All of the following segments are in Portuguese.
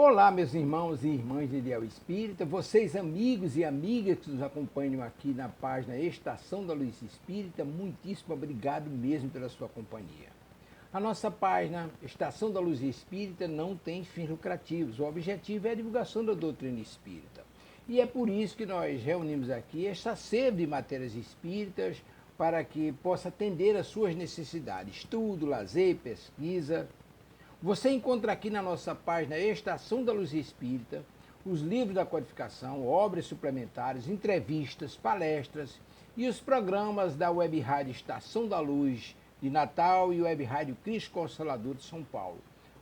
Olá, meus irmãos e irmãs de Ideal Espírita, vocês amigos e amigas que nos acompanham aqui na página Estação da Luz Espírita, muitíssimo obrigado mesmo pela sua companhia. A nossa página Estação da Luz Espírita não tem fins lucrativos, o objetivo é a divulgação da doutrina espírita. E é por isso que nós reunimos aqui esta sede de matérias espíritas para que possa atender às suas necessidades, estudo, lazer, pesquisa. Você encontra aqui na nossa página Estação da Luz Espírita os livros da codificação, obras suplementares, entrevistas, palestras e os programas da Web Rádio Estação da Luz de Natal e Web Rádio Cristo Consolador de São Paulo.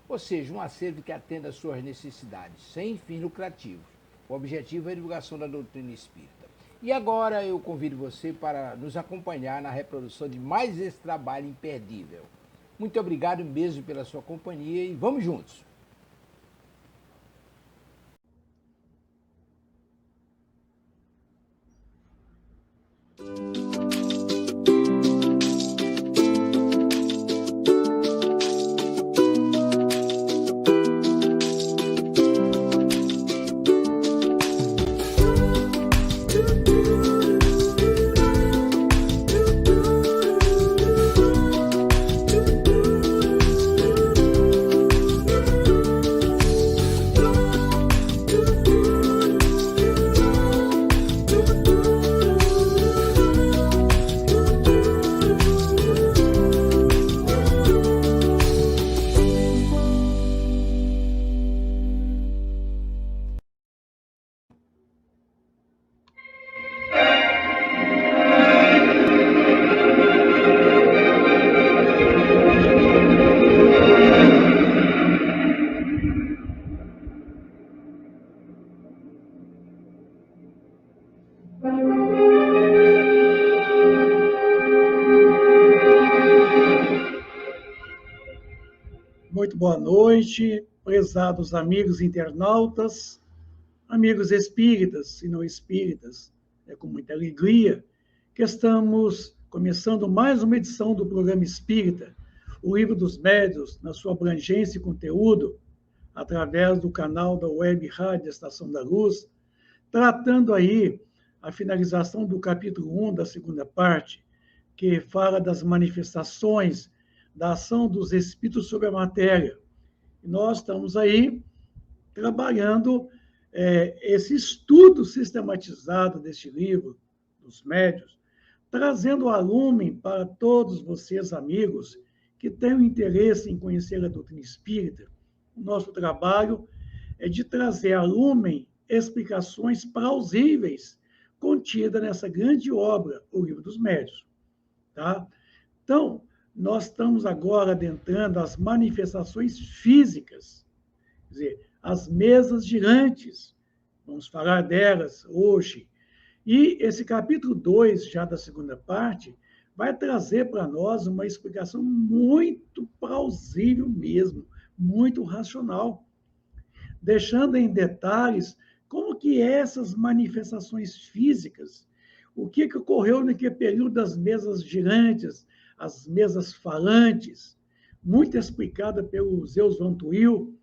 Ou seja, um acervo que atenda às suas necessidades, sem fins lucrativos. O objetivo é a divulgação da doutrina espírita. E agora eu convido você para nos acompanhar na reprodução de mais esse trabalho imperdível. Muito obrigado mesmo pela sua companhia e vamos juntos! Muito boa noite, prezados amigos internautas, amigos espíritas e não espíritas. É com muita alegria que estamos começando mais uma edição do programa Espírita, o Livro dos Médiuns, na sua abrangência e conteúdo, através do canal da Web Rádio Estação da Luz, tratando aí a finalização do capítulo 1 da segunda parte, que fala das manifestações da ação dos espíritos sobre a matéria. E nós estamos aí trabalhando esse estudo sistematizado deste livro, dos médiuns, trazendo a lumen para todos vocês, amigos, que têm o interesse em conhecer a doutrina espírita. O nosso trabalho é de trazer a lumen explicações plausíveis contidas nessa grande obra, o Livro dos Médiuns. Tá? Então, nós estamos agora adentrando as manifestações físicas, quer dizer, as mesas girantes. Vamos falar delas hoje. E esse capítulo 2, já da segunda parte, vai trazer para nós uma explicação muito plausível mesmo, muito racional, deixando em detalhes como que essas manifestações físicas, o que ocorreu naquele período das mesas girantes, as mesas falantes, muito explicada pelo Zeus Van Tuyl,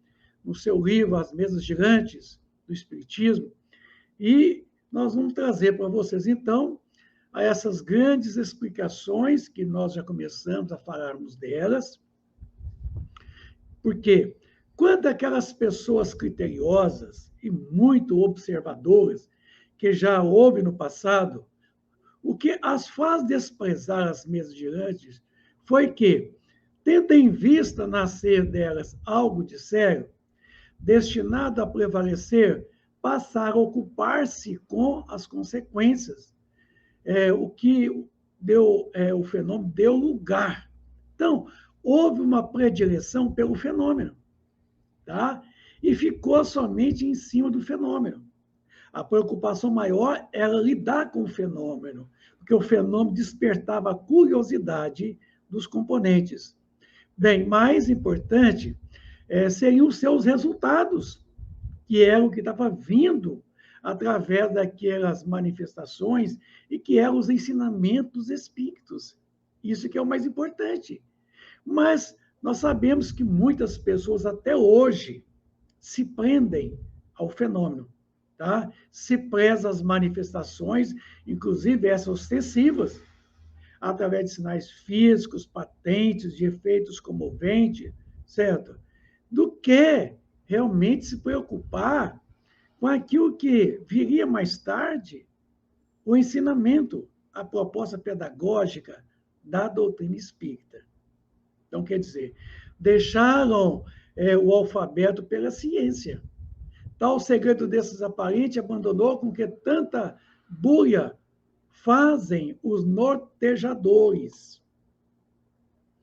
no seu livro As Mesas Girantes do Espiritismo. E nós vamos trazer para vocês, então, a essas grandes explicações, que nós já começamos a falarmos delas, porque quando aquelas pessoas criteriosas e muito observadoras, que já houve no passado, o que as faz desprezar as mesas girantes foi que, tendo em vista nascer delas algo de sério, destinado a prevalecer, passaram a ocupar-se com as consequências, o que deu, o fenômeno deu lugar. Então, houve uma predileção pelo fenômeno, tá? E ficou somente em cima do fenômeno. A preocupação maior era lidar com o fenômeno, porque o fenômeno despertava a curiosidade dos componentes. Bem, mais importante seriam os seus resultados, que era o que estava vindo através daquelas manifestações e que eram os ensinamentos dos espíritos. Isso que é o mais importante. Mas nós sabemos que muitas pessoas até hoje se prendem ao fenômeno, tá? Se preza as manifestações, inclusive essas ostensivas, através de sinais físicos, patentes, de efeitos comoventes, certo? Do que realmente se preocupar com aquilo que viria mais tarde, o ensinamento, a proposta pedagógica da doutrina espírita. Então, quer dizer, deixaram o alfabeto pela ciência. Tal segredo desses aparentes abandonou com que tanta buia fazem os nortejadores.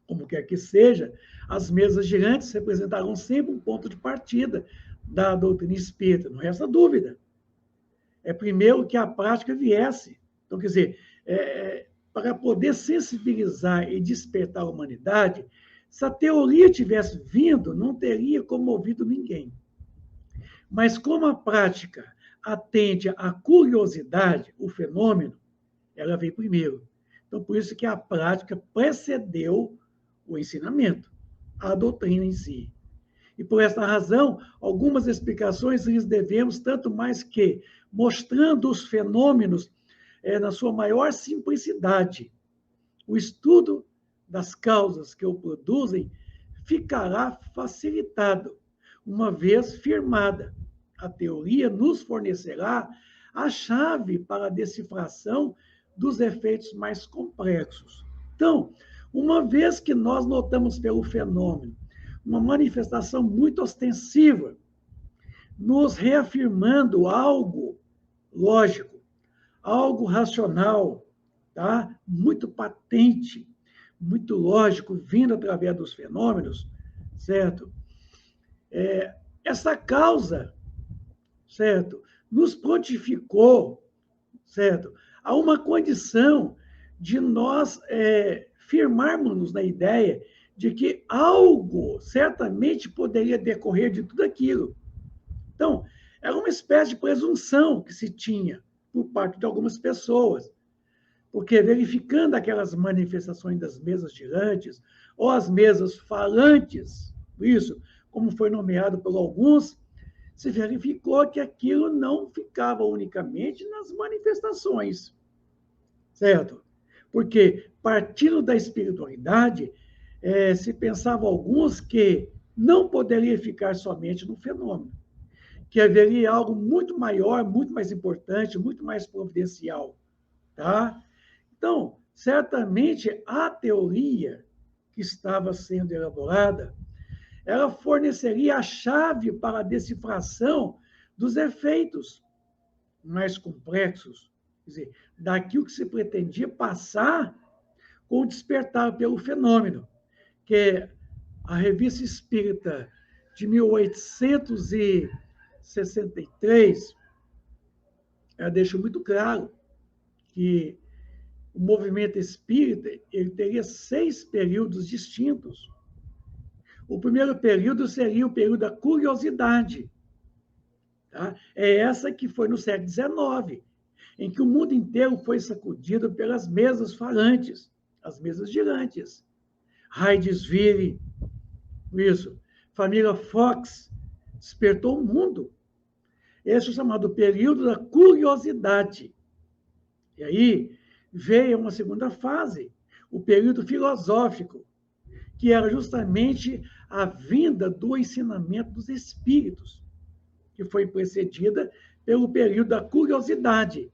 Como quer que seja, as mesas girantes representarão sempre um ponto de partida da doutrina espírita, não resta dúvida. É primeiro que a prática viesse. Então, quer dizer, para poder sensibilizar e despertar a humanidade, se a teoria tivesse vindo, não teria comovido ninguém. Mas como a prática atende à curiosidade, o fenômeno, ela veio primeiro. Então, por isso que a prática precedeu o ensinamento, a doutrina em si. E por esta razão, algumas explicações lhes devemos, tanto mais que mostrando os fenômenos na sua maior simplicidade. O estudo das causas que o produzem ficará facilitado, uma vez firmada. A teoria nos fornecerá a chave para a decifração dos efeitos mais complexos. Então, uma vez que nós notamos pelo fenômeno uma manifestação muito ostensiva, nos reafirmando algo lógico, algo racional, tá? Muito patente, muito lógico, vindo através dos fenômenos, certo? Essa causa, certo, nos prontificou, certo, a uma condição de nós firmarmos-nos na ideia de que algo certamente poderia decorrer de tudo aquilo. Então, era uma espécie de presunção que se tinha por parte de algumas pessoas, porque verificando aquelas manifestações das mesas girantes, ou as mesas falantes, isso, como foi nomeado por alguns, se verificou que aquilo não ficava unicamente nas manifestações, certo? Porque, partindo da espiritualidade, se pensava alguns que não poderia ficar somente no fenômeno, que haveria algo muito maior, muito mais importante, muito mais providencial, tá? Então, certamente a teoria que estava sendo elaborada, ela forneceria a chave para a decifração dos efeitos mais complexos, quer dizer, daquilo que se pretendia passar com o despertar pelo fenômeno, que a Revista Espírita de 1863, ela deixa muito claro que o movimento espírita ele teria 6 períodos distintos. O primeiro período seria o período da curiosidade. Tá? É essa que foi no século XIX, em que o mundo inteiro foi sacudido pelas mesas falantes, as mesas girantes. Heidesville, isso, família Fox, despertou o mundo. Esse é o chamado período da curiosidade. E aí veio uma segunda fase, o período filosófico, que era justamente a vinda do ensinamento dos espíritos, que foi precedida pelo período da curiosidade.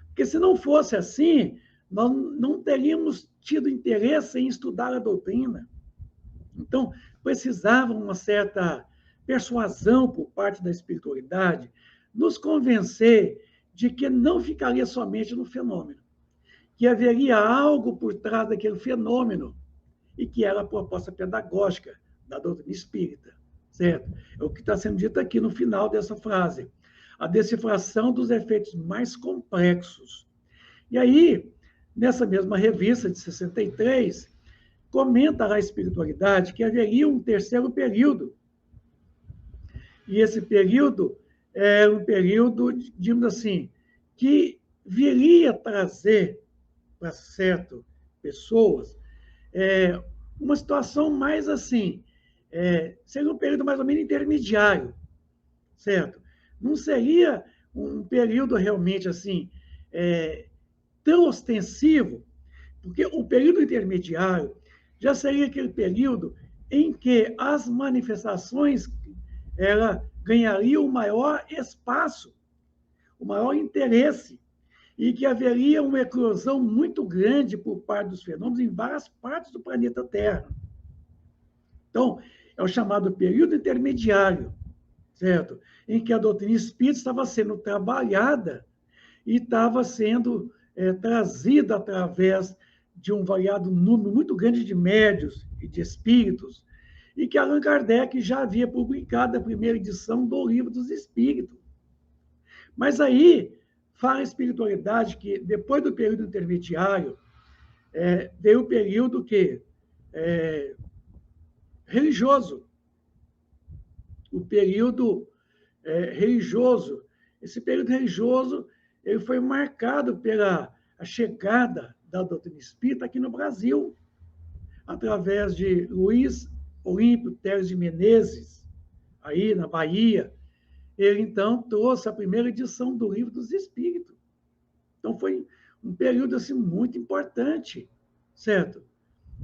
Porque se não fosse assim, nós não teríamos tido interesse em estudar a doutrina. Então, precisava uma certa persuasão por parte da espiritualidade, nos convencer de que não ficaria somente no fenômeno, que haveria algo por trás daquele fenômeno, e que era a proposta pedagógica da doutrina espírita, certo? É o que está sendo dito aqui no final dessa frase. A decifração dos efeitos mais complexos. E aí, nessa mesma revista de 63, comenta a espiritualidade que haveria um terceiro período. E esse período é um período, digamos assim, que viria trazer para certas pessoas uma situação mais assim, seria um período mais ou menos intermediário, certo? Não seria um período realmente assim tão ostensivo, porque o período intermediário já seria aquele período em que as manifestações ganhariam o maior espaço, o maior interesse, e que haveria uma eclosão muito grande por parte dos fenômenos em várias partes do planeta Terra. Então, é o chamado período intermediário, certo? Em que a doutrina espírita estava sendo trabalhada e estava sendo trazida através de um variado número muito grande de médios e de espíritos, e que Allan Kardec já havia publicado a primeira edição do Livro dos Espíritos. Mas aí, fala a espiritualidade que, depois do período intermediário, veio o período religioso. O período religioso. Esse período religioso ele foi marcado pela a chegada da doutrina espírita aqui no Brasil, através de Luiz Olímpio Teles de Menezes, aí na Bahia. Ele, então, trouxe a primeira edição do Livro dos Espíritos. Então, foi um período assim, muito importante, certo?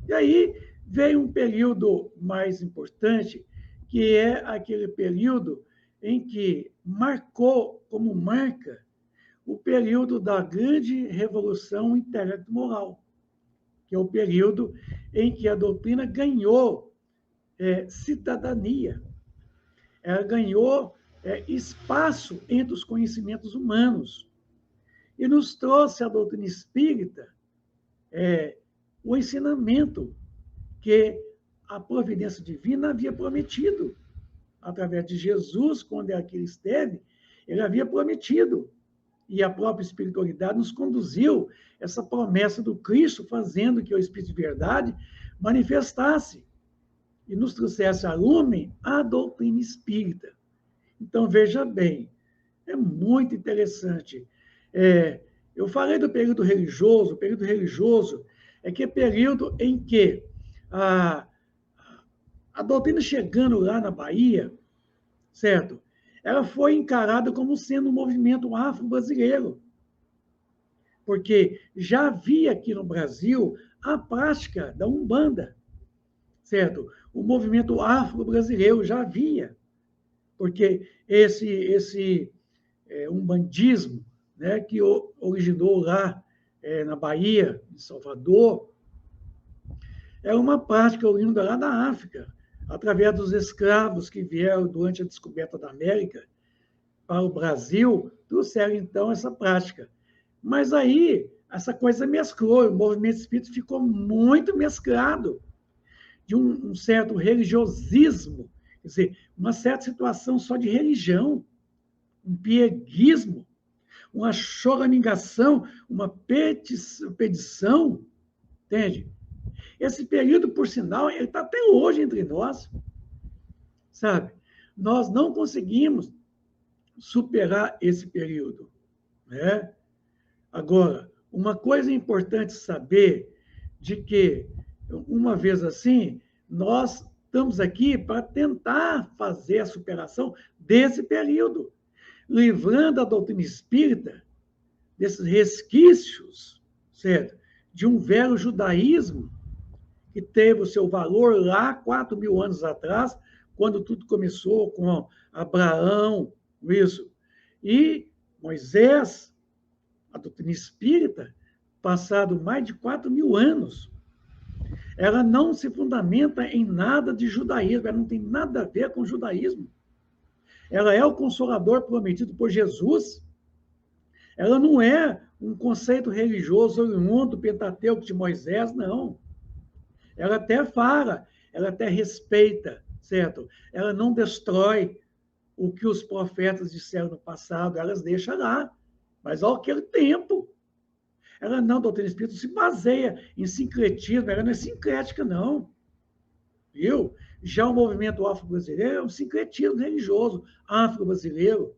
E aí veio um período mais importante, que é aquele período em que marcou como marca o período da grande revolução intelecto-moral, que é o período em que a doutrina ganhou cidadania, ela ganhou espaço entre os conhecimentos humanos e nos trouxe a doutrina espírita o ensinamento que a providência divina havia prometido através de Jesus, quando aqui ele esteve, ele havia prometido. E a própria espiritualidade nos conduziu essa promessa do Cristo, fazendo que o Espírito de verdade manifestasse e nos trouxesse a lume a doutrina espírita. Então, veja bem, é muito interessante. Eu falei do período religioso, o período religioso é que é período em que a doutrina chegando lá na Bahia, certo? Ela foi encarada como sendo um movimento afro-brasileiro, porque já havia aqui no Brasil a prática da Umbanda, certo? O movimento afro-brasileiro já havia, porque esse umbandismo, né, que originou lá na Bahia, em Salvador, é uma prática oriunda lá da África, através dos escravos que vieram durante a descoberta da América para o Brasil, trouxeram, então, essa prática. Mas aí, essa coisa mesclou, o movimento espírita ficou muito mesclado, de um certo religiosismo, quer dizer, uma certa situação só de religião, um pieguismo, uma choramingação, uma petição, entende? Esse período, por sinal, ele está até hoje entre nós, sabe? Nós não conseguimos superar esse período, né? Agora, uma coisa importante saber de que, uma vez assim, nós estamos aqui para tentar fazer a superação desse período, livrando a doutrina espírita desses resquícios, certo? De um velho judaísmo que teve o seu valor lá 4.000 anos atrás, quando tudo começou com Abraão, isso. E Moisés, a doutrina espírita, passado mais de 4.000 anos, ela não se fundamenta em nada de judaísmo, ela não tem nada a ver com o judaísmo. Ela é o consolador prometido por Jesus. Ela não é um conceito religioso oriundo do Pentateuco de Moisés, não. Ela até fala, ela até respeita, certo? Ela não destrói o que os profetas disseram no passado, elas deixam lá. Mas ao aquele tempo, ela não, a doutrina espírita se baseia em sincretismo, ela não é sincrética, não. Viu? Já o movimento afro-brasileiro é um sincretismo religioso afro-brasileiro.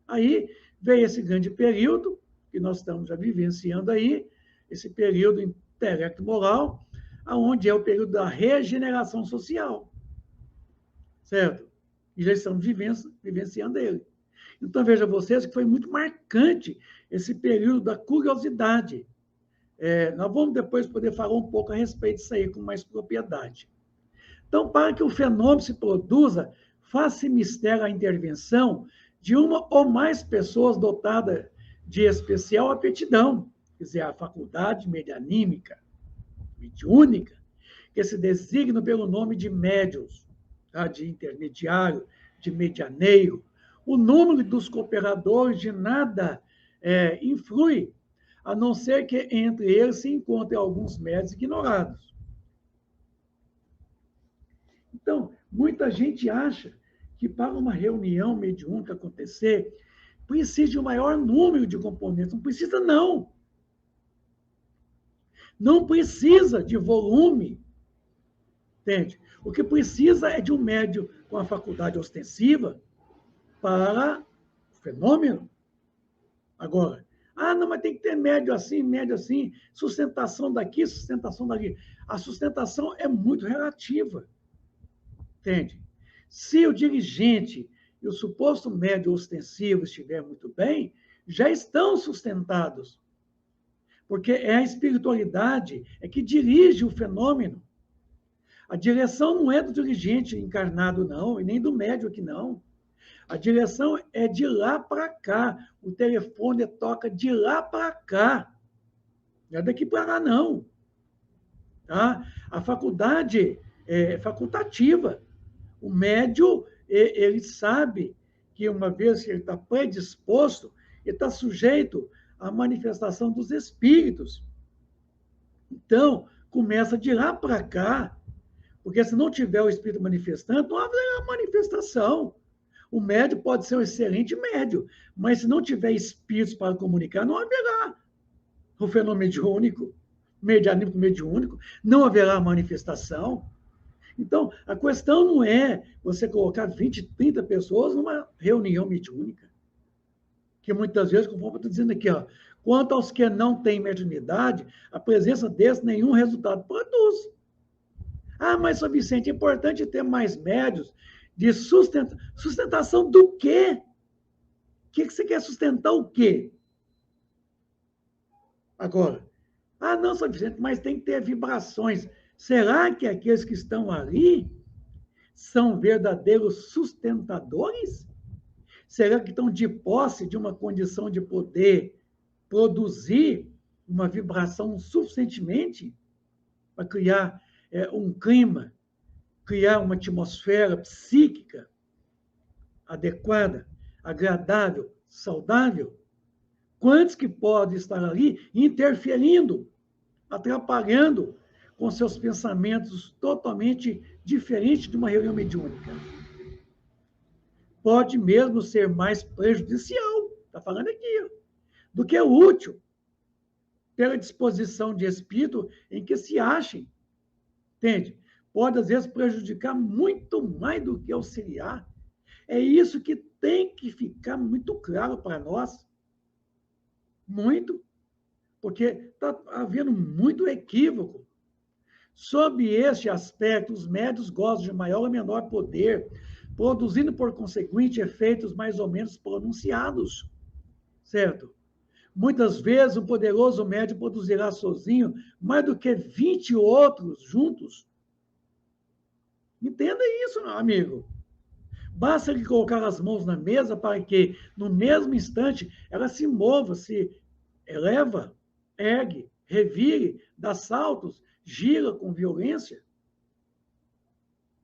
Aí veio esse grande período, que nós estamos já vivenciando aí, esse período intelecto-moral, onde é o período da regeneração social. Certo? e já estamos vivenciando ele. Então, veja vocês que foi muito marcante esse período da curiosidade. Nós vamos depois poder falar um pouco a respeito disso aí com mais propriedade. Então, para que o fenômeno se produza, faz-se mistério a intervenção de uma ou mais pessoas dotadas de especial aptidão, quer dizer, a faculdade medianímica, mediúnica, que se designa pelo nome de médiuns, tá? De intermediário, de medianeiro. O número dos cooperadores de nada influi, a não ser que entre eles se encontrem alguns médios ignorados. Então, muita gente acha que para uma reunião mediúnica acontecer, precisa de um maior número de componentes. Não precisa, não. Não precisa de volume. Entende? O que precisa é de um médium com a faculdade ostensiva para o fenômeno. Agora, não, mas tem que ter médio assim, sustentação daqui, sustentação dali. A sustentação é muito relativa. Entende? Se o dirigente e o suposto médio ostensivo estiverem muito bem, já estão sustentados. Porque é a espiritualidade que dirige o fenômeno. A direção não é do dirigente encarnado, não, e nem do médio aqui, não. A direção é de lá para cá. O telefone toca de lá para cá. Não é daqui para lá, não. Tá? A faculdade é facultativa. O médio, ele sabe que uma vez que ele está predisposto, ele está sujeito à manifestação dos espíritos. Então, começa de lá para cá, porque se não tiver o espírito manifestando, não haverá manifestação. O médio pode ser um excelente médio, mas se não tiver espíritos para comunicar, não haverá o fenômeno mediúnico, medianímico mediúnico, não haverá manifestação. Então, a questão não é você colocar 20, 30 pessoas numa reunião mediúnica. Que muitas vezes, como eu estou dizendo aqui, quanto aos que não têm mediunidade, a presença desses nenhum resultado produz. Mas, Sr. Vicente, é importante ter mais médios de sustentação do quê? O que você quer sustentar o quê? Agora, não, Sr. Vicente, mas tem que ter vibrações. Será que aqueles que estão ali são verdadeiros sustentadores? Será que estão de posse de uma condição de poder produzir uma vibração suficientemente para criar um clima, criar uma atmosfera psíquica adequada, agradável, saudável? Quantos que podem estar ali interferindo, atrapalhando com seus pensamentos totalmente diferentes de uma reunião mediúnica? Pode mesmo ser mais prejudicial, está falando aqui, do que útil, pela disposição de espírito em que se achem. Entende? Pode, às vezes, prejudicar muito mais do que auxiliar. É isso que tem que ficar muito claro para nós. Muito. Porque está havendo muito equívoco. Sob este aspecto, os médios gozam de maior ou menor poder, produzindo, por conseguinte, efeitos mais ou menos pronunciados. Certo? Muitas vezes, um poderoso médium produzirá sozinho mais do que 20 outros juntos. Entenda isso, meu amigo. Basta lhe colocar as mãos na mesa para que, no mesmo instante, ela se mova, se eleva, ergue, revire, dá saltos, gira com violência.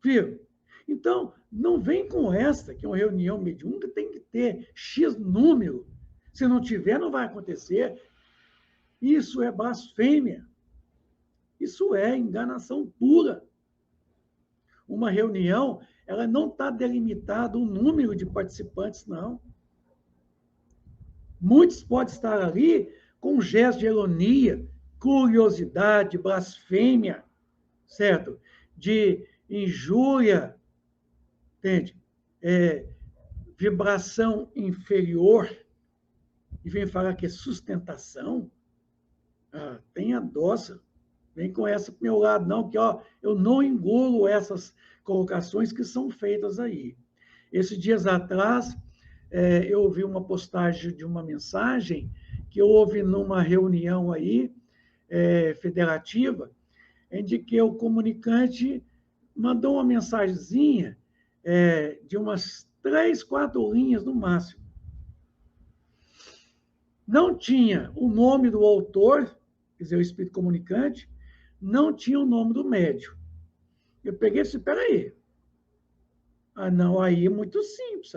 Viu? Então, não vem com esta, que é uma reunião mediúnica, tem que ter X número. Se não tiver, não vai acontecer. Isso é blasfêmia. Isso é enganação pura. Uma reunião, ela não está delimitada o número de participantes, não. Muitos podem estar ali com um gesto de ironia, curiosidade, blasfêmia, certo? De injúria, entende? Vibração inferior, e vem falar que é sustentação. Tenha doça. Vem com essa para o meu lado, não, que eu não engulo essas colocações que são feitas aí. Esses dias atrás, eu ouvi uma postagem de uma mensagem que houve numa reunião aí, federativa, em que o comunicante mandou uma mensagenzinha de umas 3, 4 linhas no máximo. Não tinha o nome do autor, quer dizer, o espírito comunicante, não tinha o nome do médium. Eu peguei e disse, peraí. Ah, não, aí é muito simples.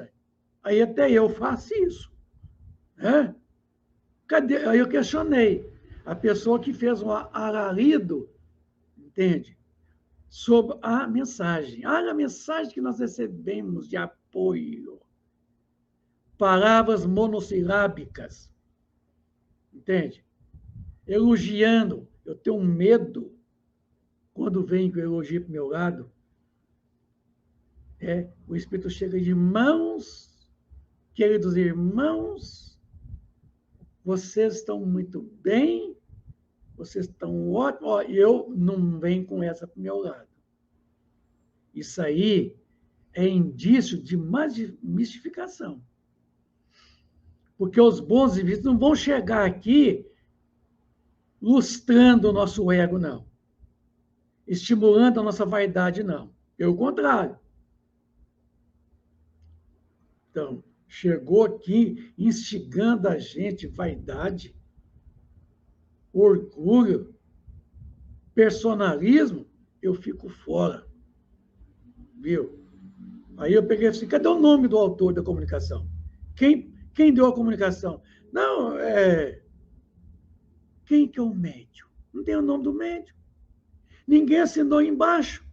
Aí até eu faço isso. Né? Cadê? Aí eu questionei. A pessoa que fez um alarido, entende? Sobre a mensagem. A mensagem que nós recebemos de apoio. Palavras monossilábicas. Entende? Elogiando. Eu tenho medo quando vem que eu elogio para o meu lado. O Espírito chega de mãos, queridos irmãos, vocês estão muito bem, vocês estão ótimos, e eu não venho com essa para o meu lado. Isso aí é indício de mistificação. Porque os bons espíritos não vão chegar aqui lustrando o nosso ego, não. Estimulando a nossa vaidade, não. Pelo contrário. Então, chegou aqui instigando a gente, vaidade, orgulho, personalismo, eu fico fora. Viu? Aí eu peguei assim, cadê o nome do autor da comunicação? Quem deu a comunicação? Não, quem que é o médium? Não tem o nome do médium. Ninguém assinou embaixo.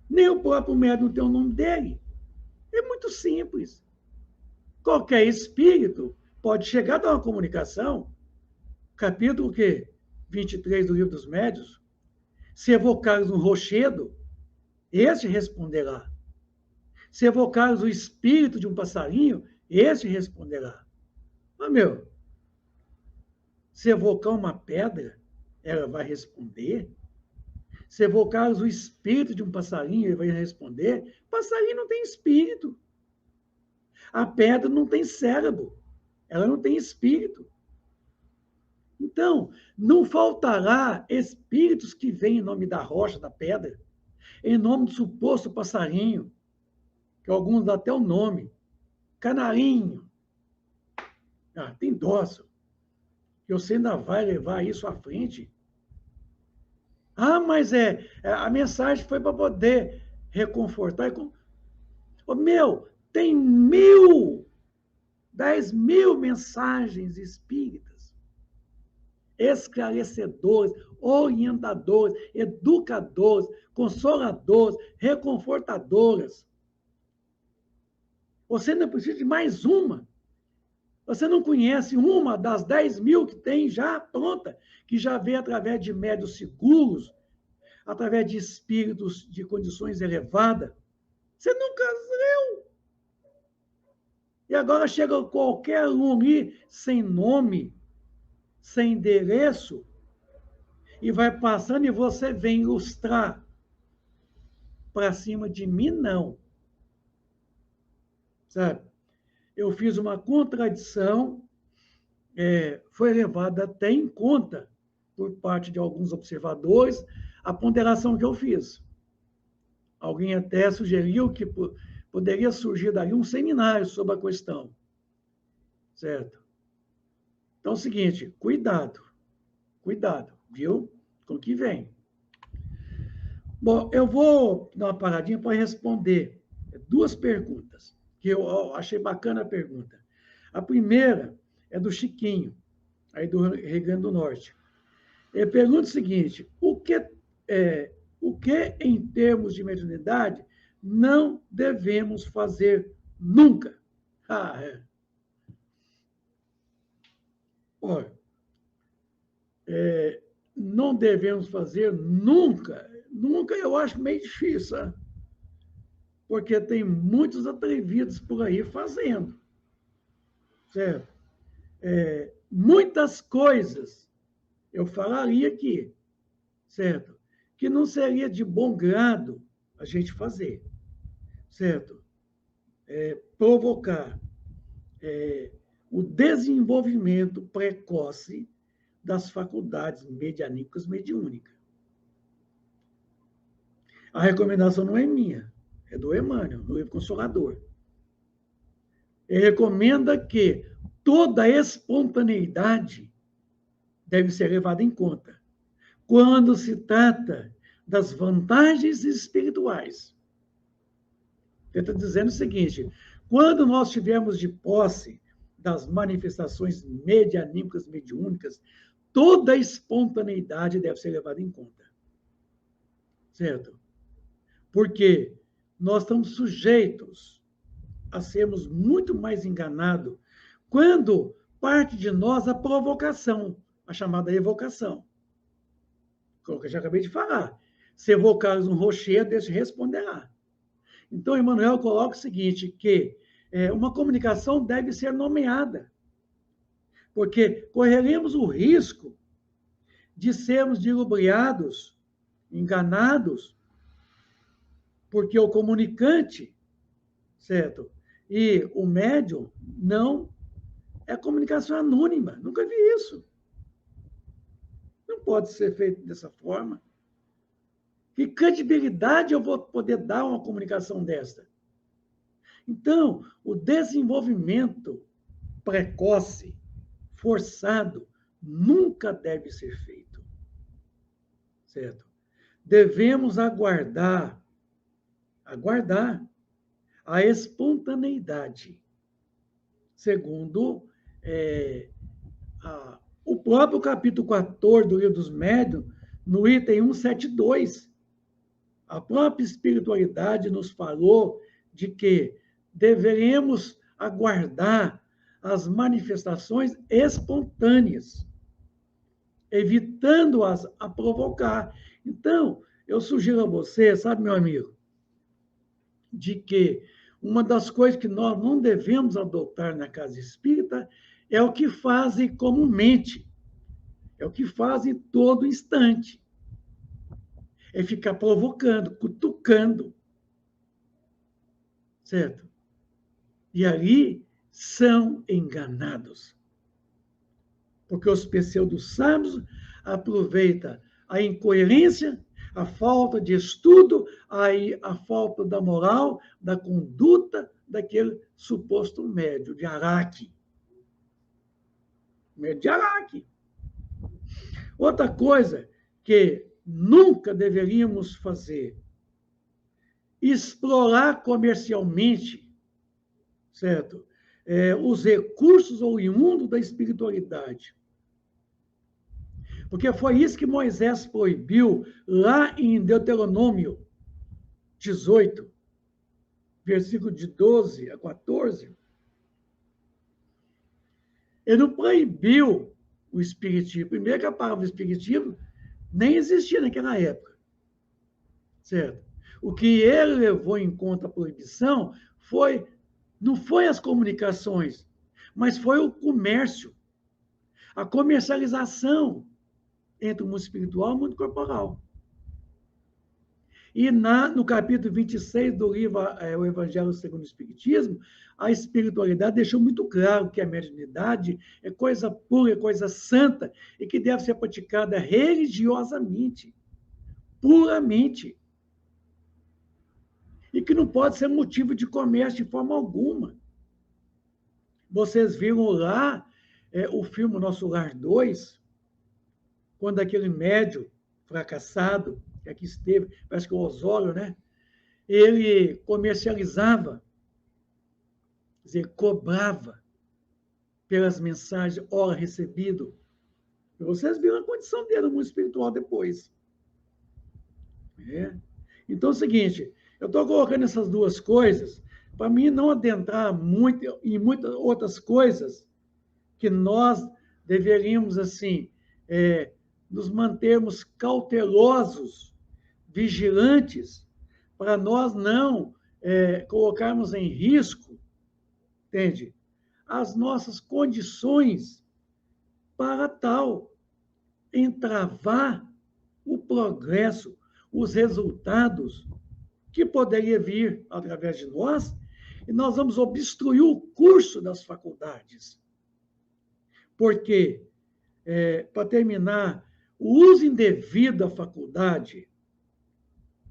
Nem o próprio médium não tem o nome dele. É muito simples. Qualquer espírito pode chegar a dar uma comunicação, capítulo 23 do Livro dos Médiuns, se evocares um rochedo, este responderá. Se evocares o espírito de um passarinho, este responderá. Mas, se evocar uma pedra, ela vai responder? Se evocares o espírito de um passarinho, ele vai responder? Passarinho não tem espírito. A pedra não tem cérebro. Ela não tem espírito. Então, não faltará espíritos que vêm em nome da rocha, da pedra, em nome do suposto passarinho, que alguns dão até o nome, canarinho. Tem dó, que você ainda vai levar isso à frente. Mas a mensagem foi para poder reconfortar. Tem 10.000 mensagens espíritas, esclarecedores, orientadores, educadores, consoladores, reconfortadoras. Você não precisa de mais uma. Você não conhece uma das 10.000 que tem já pronta, que já veio através de médiuns seguros, através de espíritos de condições elevadas. Você nunca leu. E agora chega qualquer um ali, sem nome, sem endereço, e vai passando e você vem ilustrar. Para cima de mim, não. Sabe? Eu fiz uma contradição, foi levada até em conta, por parte de alguns observadores, a ponderação que eu fiz. Alguém até sugeriu que poderia surgir daí um seminário sobre a questão. Certo? Então é o seguinte, cuidado, viu? Com o que vem. Bom, eu vou dar uma paradinha para responder 2 perguntas, que eu achei bacana a pergunta. A primeira é do Chiquinho, aí do Rio Grande do Norte. Ele pergunta o seguinte, o que, em termos de mediunidade, não devemos fazer nunca? Olha, não devemos fazer nunca. Nunca eu acho meio difícil, sabe? Porque tem muitos atrevidos por aí fazendo. Certo? Muitas coisas eu falaria aqui, certo? Que não seria de bom grado a gente fazer, certo? provocar o desenvolvimento precoce das faculdades medianímicas mediúnicas. A recomendação não é minha, é do Emmanuel, no livro Consolador. Ele recomenda que toda espontaneidade deve ser levada em conta quando se trata das vantagens espirituais. Ele está dizendo o seguinte: quando nós tivermos de posse das manifestações medianímicas, mediúnicas, toda espontaneidade deve ser levada em conta. Certo? Porque nós estamos sujeitos a sermos muito mais enganados quando parte de nós a provocação, a chamada evocação. Como eu já acabei de falar. Se evocares um rochedo, Deus responderá. Então, Emmanuel coloca o seguinte, que uma comunicação deve ser nomeada, porque correremos o risco de sermos dilubriados, enganados, porque o comunicante, certo? E o médium não é comunicação anônima. Nunca vi isso. Não pode ser feito dessa forma. Que credibilidade eu vou poder dar a uma comunicação desta? Então, o desenvolvimento precoce, forçado, nunca deve ser feito. Certo? Devemos aguardar a espontaneidade, segundo o próprio capítulo 14 do Livro dos Médiuns, no item 172, a própria espiritualidade nos falou de que deveremos aguardar as manifestações espontâneas, evitando-as a provocar. Então, eu sugiro a você, sabe, meu amigo, de que uma das coisas que nós não devemos adotar na casa espírita é o que fazem comumente, é o que fazem todo instante. É ficar provocando, cutucando. Certo? E ali são enganados. Porque os pseudo-sábios aproveitam a incoerência, a falta de estudo, a falta da moral, da conduta daquele suposto médio de Araque. Médio de Araque. Outra coisa que nunca deveríamos fazer: explorar comercialmente, certo? Os recursos oriundos da espiritualidade. Porque foi isso que Moisés proibiu lá em Deuteronômio 18, versículo de 12 a 14. Ele não proibiu o espiritismo. Primeiro que a palavra espiritismo nem existia naquela época. Certo? O que ele levou em conta a proibição não foi as comunicações, mas foi o comércio, a comercialização entre o mundo espiritual e o mundo corporal. E no capítulo 26 do livro O Evangelho segundo o Espiritismo, a espiritualidade deixou muito claro que a mediunidade é coisa pura, é coisa santa, e que deve ser praticada religiosamente, puramente. E que não pode ser motivo de comércio de forma alguma. Vocês viram lá o filme Nosso Lar 2, quando aquele médium fracassado, que aqui esteve, parece que o Osório, né? Ele comercializava, quer dizer, cobrava pelas mensagens, hora recebido. E vocês viram a condição dele no mundo espiritual depois. Então é o seguinte, eu estou colocando essas duas coisas para mim não adentrar muito em muitas outras coisas que nós deveríamos, assim, nos mantermos cautelosos, vigilantes, para nós não colocarmos em risco, entende? As nossas condições para tal entravar o progresso, os resultados que poderia vir através de nós, e nós vamos obstruir o curso das faculdades. Porque, para terminar, o uso indevido da faculdade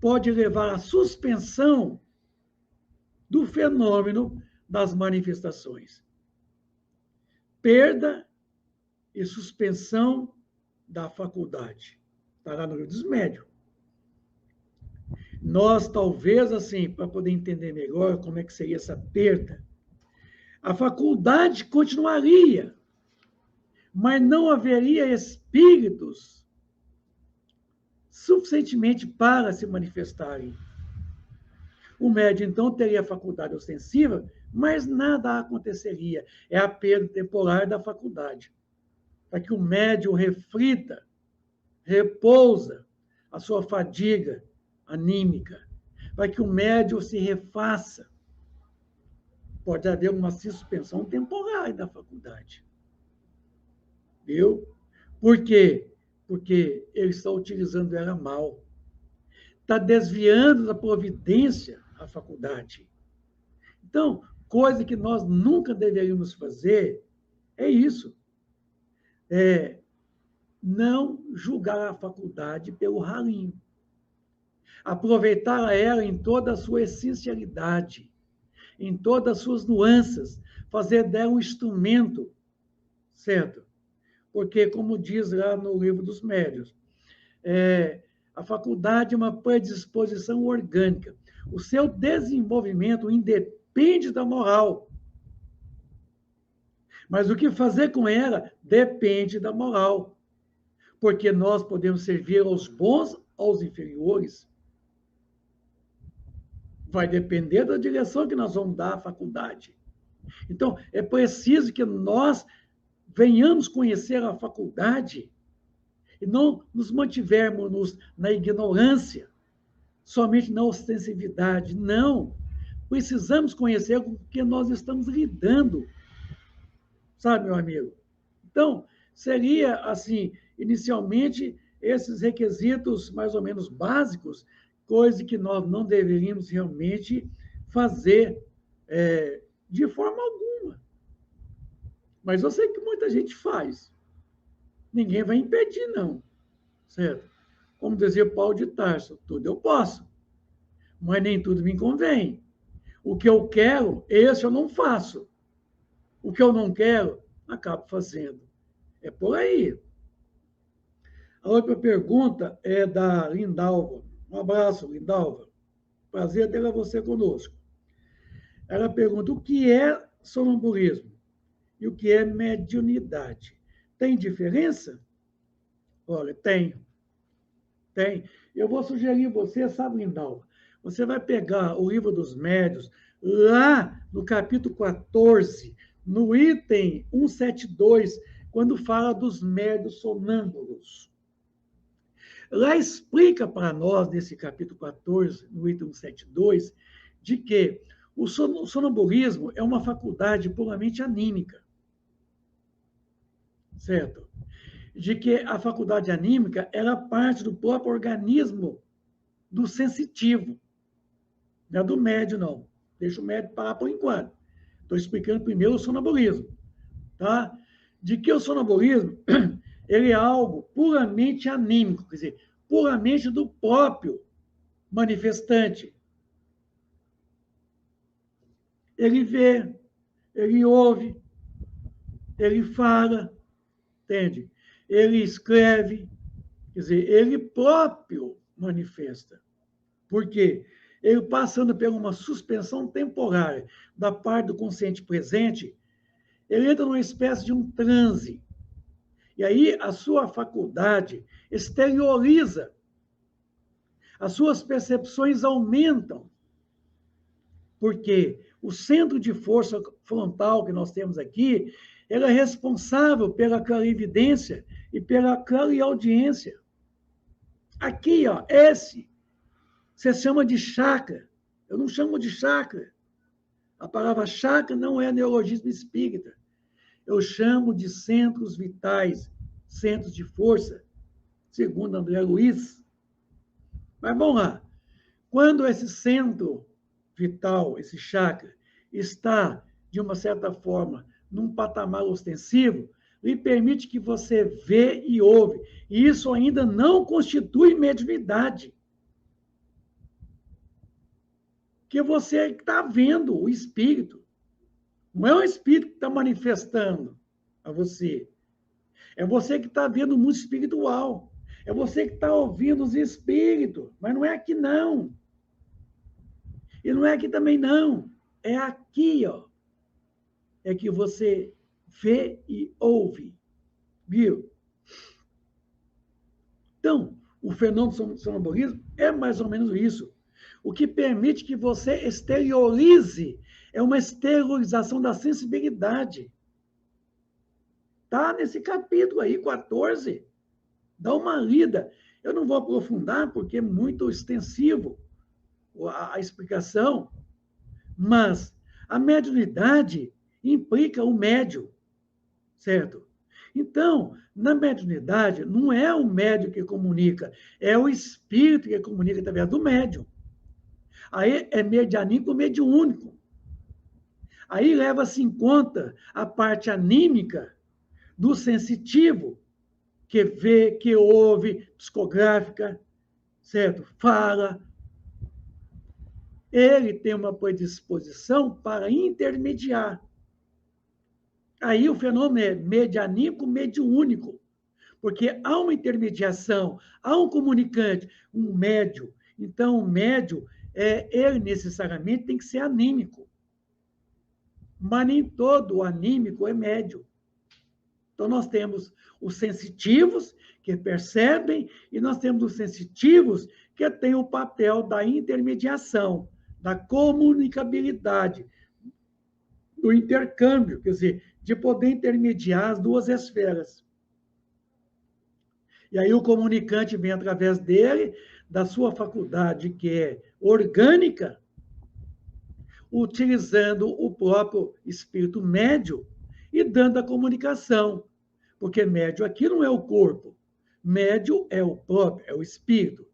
pode levar à suspensão do fenômeno das manifestações. Perda e suspensão da faculdade. Está lá no Livro dos Médiuns. Nós, talvez, assim, para poder entender melhor como é que seria essa perda, a faculdade continuaria, mas não haveria espíritos suficientemente para se manifestarem. O médium, então, teria a faculdade ostensiva, mas nada aconteceria. É a perda temporária da faculdade. Para que o médium reflita, repousa a sua fadiga anímica, para que o médium se refaça. Pode haver uma suspensão temporária da faculdade. Viu? Por quê? Porque ele está utilizando ela mal. Está desviando da providência a faculdade. Então, coisa que nós nunca deveríamos fazer é isso. Não julgar a faculdade pelo ralinho. Aproveitar ela em toda a sua essencialidade, em todas as suas nuances, fazer dela um instrumento, certo? Porque, como diz lá no Livro dos Médiuns, a faculdade é uma predisposição orgânica. O seu desenvolvimento independe da moral. Mas o que fazer com ela depende da moral. Porque nós podemos servir aos bons, aos inferiores. Vai depender da direção que nós vamos dar à faculdade. Então, é preciso que nós venhamos conhecer a faculdade e não nos mantivermos na ignorância, somente na ostensividade. Não. Precisamos conhecer com o que nós estamos lidando. Sabe, meu amigo? Então, seria, assim, inicialmente, esses requisitos mais ou menos básicos, coisa que nós não deveríamos realmente fazer de forma alguma. Mas eu sei que muita gente faz. Ninguém vai impedir, não. Certo? Como dizia Paulo de Tarso, tudo eu posso, mas nem tudo me convém. O que eu quero, esse eu não faço. O que eu não quero, acabo fazendo. É por aí. A outra pergunta é da Lindalva. Um abraço, Lindalva. Prazer ter você conosco. Ela pergunta, o que é sonambulismo e o que é mediunidade? Tem diferença? Olha, tem. Tem. Eu vou sugerir você, sabe, Lindalva, você vai pegar o Livro dos Médiuns, lá no capítulo 14, no item 172, quando fala dos médiuns sonâmbulos. Lá explica para nós, nesse capítulo 14, no item 172, de que o sonambulismo é uma faculdade puramente anímica. Certo? De que a faculdade anímica ela parte do próprio organismo do sensitivo. Não é do médium, não. Deixa o médium parar por enquanto. Estou explicando primeiro o sonambulismo. Tá? De que o sonambulismo ele é algo puramente anímico, quer dizer, puramente do próprio manifestante. Ele vê, ele ouve, ele fala, entende? Ele escreve, quer dizer, ele próprio manifesta. Por quê? Ele passando por uma suspensão temporária da parte do consciente presente, ele entra numa espécie de um transe. E aí a sua faculdade exterioriza, as suas percepções aumentam, porque o centro de força frontal que nós temos aqui, ele é responsável pela clarividência e pela clareaudiência. Aqui, ó, esse, você chama de chakra. Eu não chamo de chakra. A palavra chakra não é neologismo espírita. Eu chamo de centros vitais, centros de força, segundo André Luiz. Mas vamos lá. Quando esse centro vital, esse chakra, está, de uma certa forma, num patamar ostensivo, lhe permite que você vê e ouve. E isso ainda não constitui mediunidade. Que você está vendo o espírito. Não é o espírito que está manifestando a você. É você que está vendo o mundo espiritual. É você que está ouvindo os espíritos. Mas não é aqui, não. E não é aqui também, não. É aqui, ó. É que você vê e ouve. Viu? Então, o fenômeno do sonambulismo é mais ou menos isso. O que permite que você exteriorize é uma exteriorização da sensibilidade. Está nesse capítulo aí, 14. Dá uma lida. Eu não vou aprofundar, porque é muito extensivo a explicação, mas a mediunidade implica o médium, certo? Então, na mediunidade, não é o médium que comunica, é o espírito que comunica através do médium. Aí é medianímico, mediúnico. Aí leva-se em conta a parte anímica do sensitivo, que vê, que ouve, psicográfica, certo? Fala. Ele tem uma predisposição para intermediar. Aí o fenômeno é medianímico, mediúnico, porque há uma intermediação, há um comunicante, um médio. Então, o médio, ele necessariamente tem que ser anímico. Mas nem todo anímico é médio. Então, nós temos os sensitivos, que percebem, e nós temos os sensitivos, que têm o papel da intermediação, da comunicabilidade, do intercâmbio, quer dizer, de poder intermediar as duas esferas. E aí o comunicante vem através dele, da sua faculdade, que é orgânica, utilizando o próprio espírito médio e dando a comunicação. Porque médio aqui não é o corpo. Médio é o próprio, é o espírito.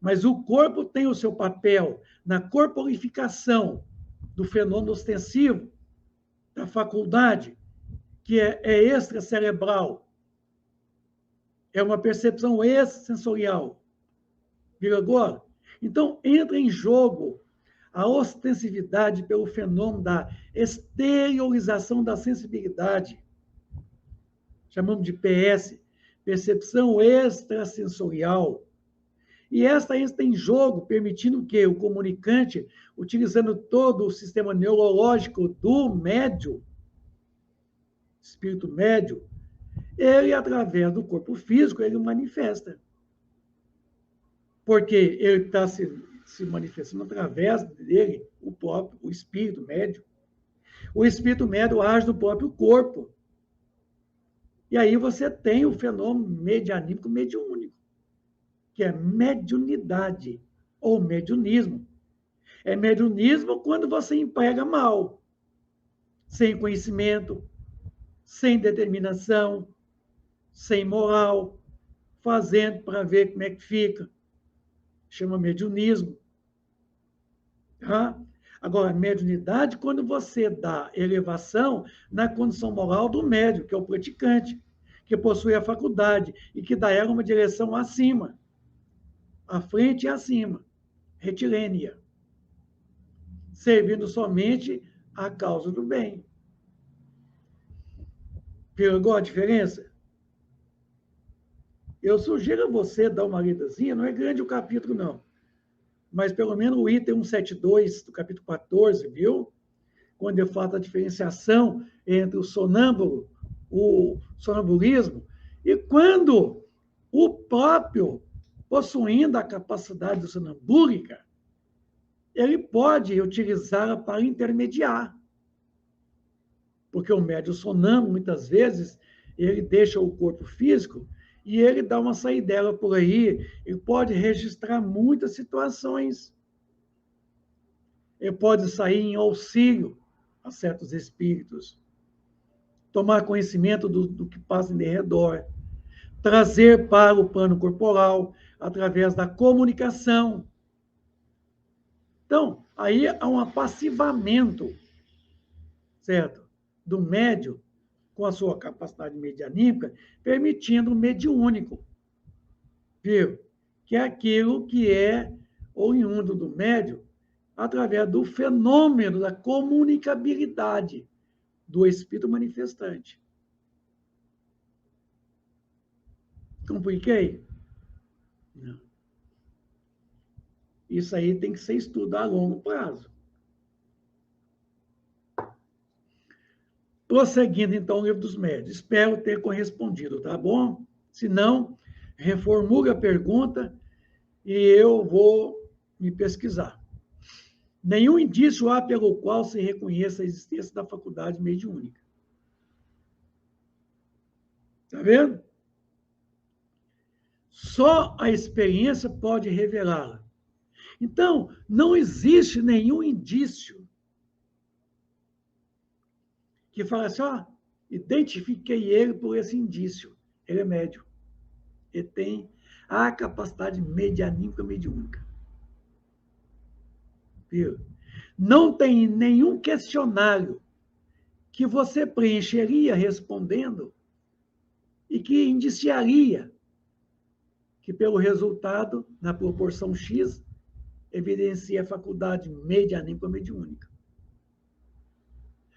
Mas o corpo tem o seu papel na corporificação do fenômeno ostensivo, da faculdade, que é extracerebral. É uma percepção extrasensorial. Viu agora? Então, entra em jogo a ostensividade pelo fenômeno da exteriorização da sensibilidade. Chamamos de PS, percepção extrasensorial. E esta está em jogo, permitindo que o comunicante, utilizando todo o sistema neurológico do médium, espírito médio, ele, através do corpo físico, ele manifesta. Porque ele está se manifestando através dele, o próprio, o espírito médio. O espírito médio age no próprio corpo. E aí você tem o fenômeno medianímico mediúnico, que é mediunidade, ou mediunismo. É mediunismo quando você emprega mal, sem conhecimento, sem determinação, sem moral, fazendo para ver como é que fica. Chama mediunismo. Tá? Agora, mediunidade, quando você dá elevação na condição moral do médium, que é o praticante, que possui a faculdade e que dá ela uma direção acima, à frente e acima, retilênia, servindo somente à causa do bem. Viu a diferença? Eu sugiro a você dar uma lidazinha, não é grande o capítulo, não, mas pelo menos o item 172 do capítulo 14, viu? Quando eu falo da diferenciação entre o sonâmbulo, o sonambulismo, e quando o próprio, possuindo a capacidade sonambúlica, ele pode utilizá-la para intermediar. Porque o médium sonâmbulo, muitas vezes, ele deixa o corpo físico e ele dá uma saidela por aí, ele pode registrar muitas situações. Ele pode sair em auxílio a certos espíritos, tomar conhecimento do que passa em redor, trazer para o plano corporal através da comunicação. Então, aí há um apassivamento certo? Do médium, com a sua capacidade medianímica, permitindo o mediúnico, viu? Que é aquilo que é oriundo do médium através do fenômeno da comunicabilidade do espírito manifestante. Compliquei? Não. Isso aí tem que ser estudado a longo prazo. Prosseguindo, então, o livro dos médiuns. Espero ter correspondido, tá bom? Se não, reformule a pergunta e eu vou me pesquisar. Nenhum indício há pelo qual se reconheça a existência da faculdade mediúnica. Está vendo? Só a experiência pode revelá-la. Então, não existe nenhum indício que fala assim, ó, identifiquei ele por esse indício. Ele é médium. Ele tem a capacidade medianímica mediúnica. Viu? Não tem nenhum questionário que você preencheria respondendo e que indiciaria que, pelo resultado, na proporção X, evidencia a faculdade medianímica mediúnica.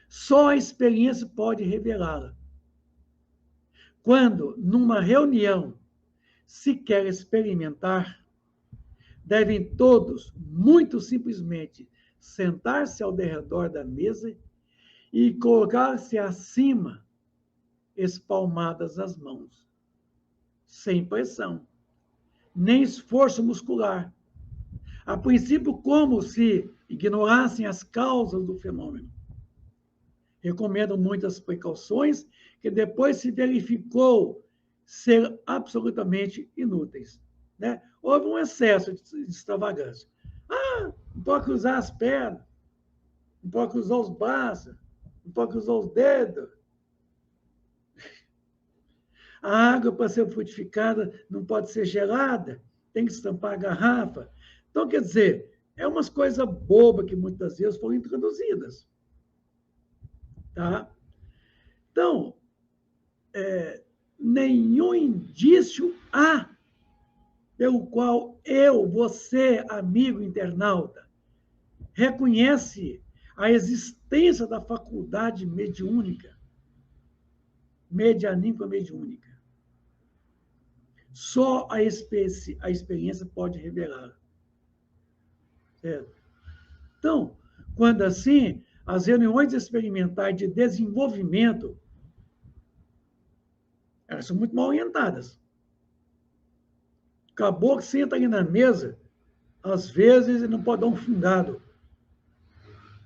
Só a experiência pode revelá-la. Quando, numa reunião, se quer experimentar, devem todos, muito simplesmente, sentar-se ao derredor da mesa e colocar-se acima, espalmadas as mãos, sem pressão, nem esforço muscular. A princípio, como se ignorassem as causas do fenômeno. Recomendo muitas precauções que depois se verificou ser absolutamente inúteis. Né? Houve um excesso de extravagância. Ah, não pode cruzar as pernas, não pode cruzar os braços, não pode cruzar os dedos. A água, para ser frutificada, não pode ser gelada, tem que estampar a garrafa. Então, quer dizer, é umas coisas bobas que muitas vezes foram introduzidas. Tá? Então, nenhum indício há pelo qual eu, você, amigo internauta, reconhece a existência da faculdade mediúnica, medianímica mediúnica. Só a experiência pode revelar. Certo? Então, quando assim, as reuniões experimentais de desenvolvimento, elas são muito mal orientadas. Acabou que senta ali na mesa, às vezes ele não pode dar um fungado.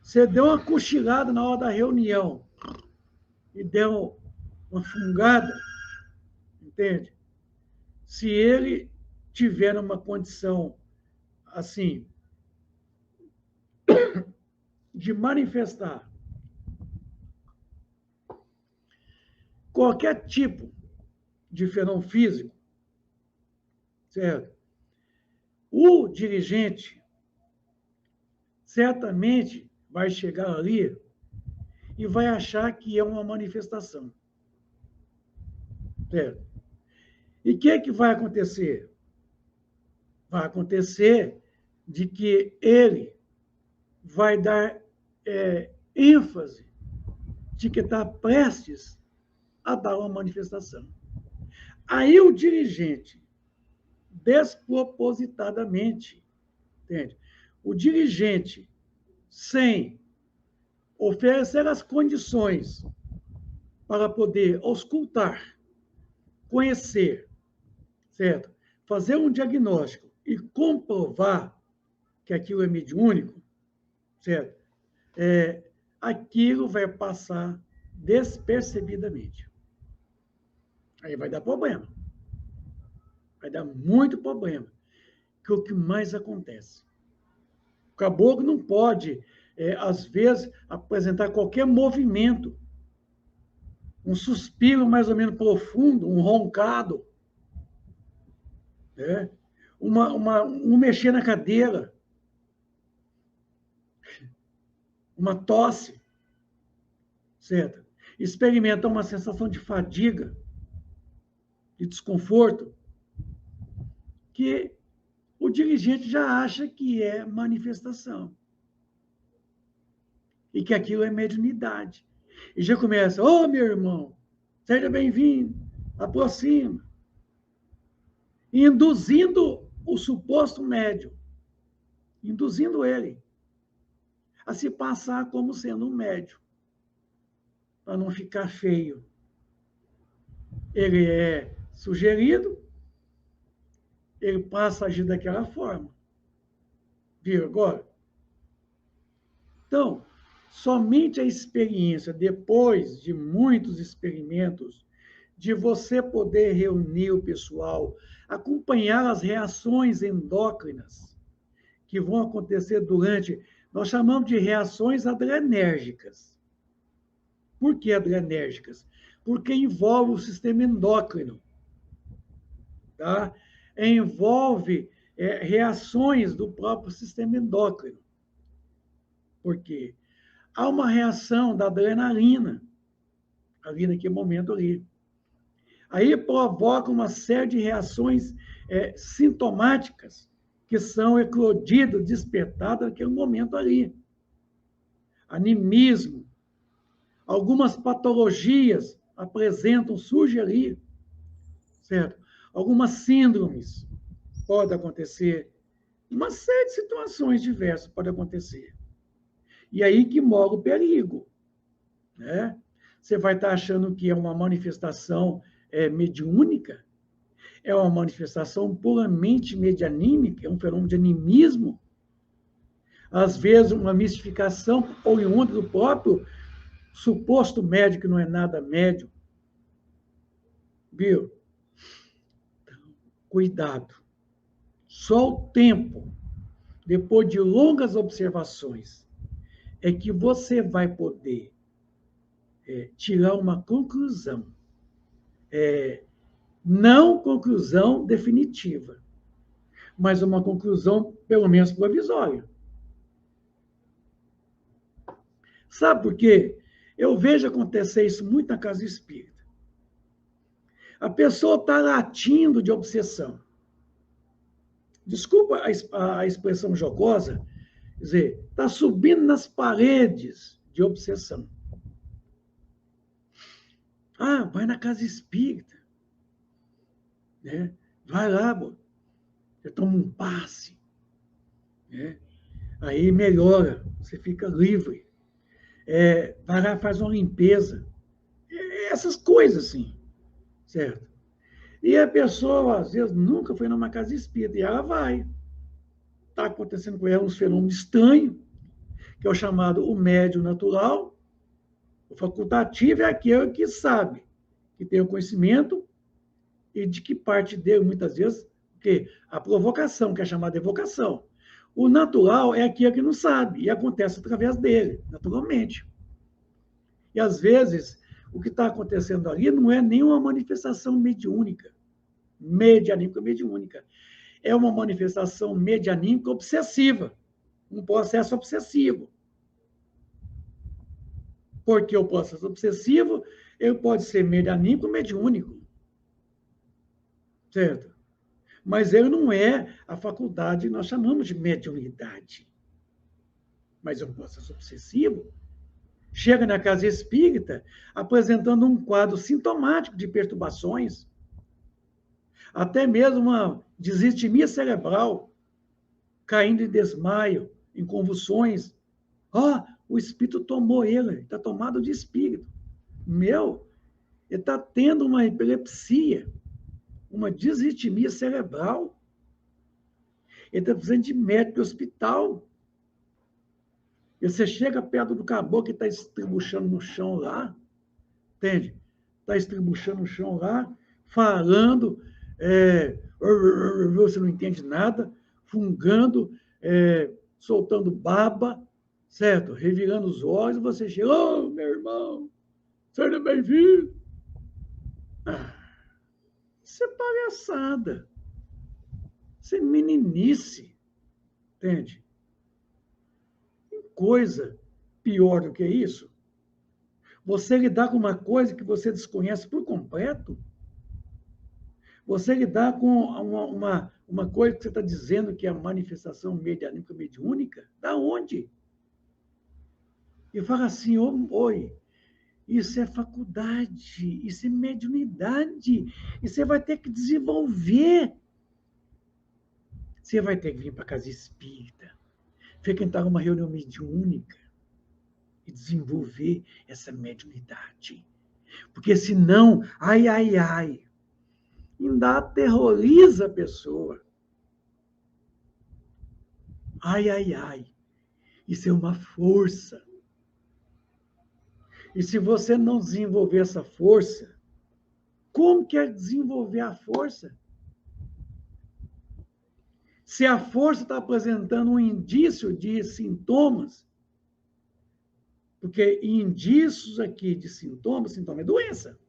Você deu uma cochilada na hora da reunião e deu uma fungada, entende? Se ele tiver uma condição assim de manifestar qualquer tipo de fenômeno físico, certo? O dirigente certamente vai chegar ali e vai achar que é uma manifestação. Certo? E o que vai acontecer? Vai acontecer de que ele vai dar ênfase de que está prestes a dar uma manifestação. Aí o dirigente, despropositadamente, entende? O dirigente, sem oferecer as condições para poder auscultar, conhecer, certo? Fazer um diagnóstico e comprovar que aquilo é mediúnico, certo? Aquilo vai passar despercebidamente. Aí vai dar problema. Vai dar muito problema. Que é o que mais acontece. O caboclo não pode, às vezes, apresentar qualquer movimento. Um suspiro mais ou menos profundo, um roncado. Né? Um mexer na cadeira. Uma tosse. certo? Experimentam uma sensação de fadiga, de desconforto, que o dirigente já acha que é manifestação e que aquilo é mediunidade. E já começa, ô meu irmão, seja bem-vindo, aproxima, induzindo o suposto médium, induzindo ele a se passar como sendo um médium, para não ficar feio. Ele é sugerido, ele passa a agir daquela forma. Viu agora? Então, somente a experiência, depois de muitos experimentos, de você poder reunir o pessoal, acompanhar as reações endócrinas que vão acontecer durante, nós chamamos de reações adrenérgicas. Por que adrenérgicas? Porque envolve o sistema endócrino, tá? Envolve reações do próprio sistema endócrino. Por quê? Há uma reação da adrenalina, ali naquele momento ali. Aí provoca uma série de reações sintomáticas que são eclodidas, despertadas naquele momento ali. Animismo, algumas patologias surgem ali, certo? Algumas síndromes podem acontecer, uma série de situações diversas podem acontecer. E aí que mora o perigo, né? Você vai estar achando que é uma manifestação mediúnica, é uma manifestação puramente medianímica, é um fenômeno de animismo, às vezes uma mistificação oriunda do próprio suposto médium, que não é nada médium. Viu? Então, cuidado. Só o tempo, depois de longas observações, é que você vai poder tirar uma conclusão. Não conclusão definitiva, mas uma conclusão, pelo menos, provisória. Sabe por quê? Eu vejo acontecer isso muito na casa espírita. A pessoa está latindo de obsessão. Desculpa a expressão jocosa, quer dizer, está subindo nas paredes de obsessão. Ah, vai na casa espírita. Né? Vai lá, você toma um passe. Né? Aí melhora, você fica livre. Vai lá, faz uma limpeza. Essas coisas, assim, certo? E a pessoa, às vezes, nunca foi numa casa espírita, e ela vai. Está acontecendo com ela uns fenômenos estranhos, que é o chamado o médium natural. O facultativo é aquele que sabe, que tem o conhecimento, e de que parte dele, muitas vezes, que a provocação, que é chamada evocação. O natural é aquele que não sabe, e acontece através dele, naturalmente. E, às vezes, o que está acontecendo ali não é nenhuma manifestação mediúnica, mediúnica. É uma manifestação medianímica obsessiva, um processo obsessivo. Porque o processo obsessivo, ele pode ser medianímico ou mediúnico. Certo? Mas ele não é a faculdade que nós chamamos de mediunidade. Mas é um processo obsessivo. Chega na casa espírita apresentando um quadro sintomático de perturbações, até mesmo uma disritmia cerebral, caindo em desmaio, em convulsões. O espírito tomou ele está tomado de espírito. Ele está tendo uma epilepsia, uma disritmia cerebral. Ele está precisando de médico de hospital. E você chega perto do caboclo que está estribuchando no chão lá, entende? Está estribuchando no chão lá, falando, você não entende nada, fungando, soltando baba, certo? Revirando os olhos, você chega, meu irmão, seja bem-vindo. Isso é palhaçada. Isso é meninice, entende? Tem coisa pior do que isso. Você lidar com uma coisa que você desconhece por completo? Você lidar com uma coisa que você está dizendo que é a manifestação medianímica mediúnica? Da onde? E fala assim, oi, isso é faculdade, isso é mediunidade, e você vai ter que desenvolver. Você vai ter que vir para a casa espírita, frequentar uma reunião mediúnica e desenvolver essa mediunidade. Porque senão, ai, ai, ai, ainda aterroriza a pessoa. Ai, ai, ai, isso é uma força. E se você não desenvolver essa força, como que é desenvolver a força? Se a força está apresentando um indício de sintomas, porque indícios aqui de sintoma é doença.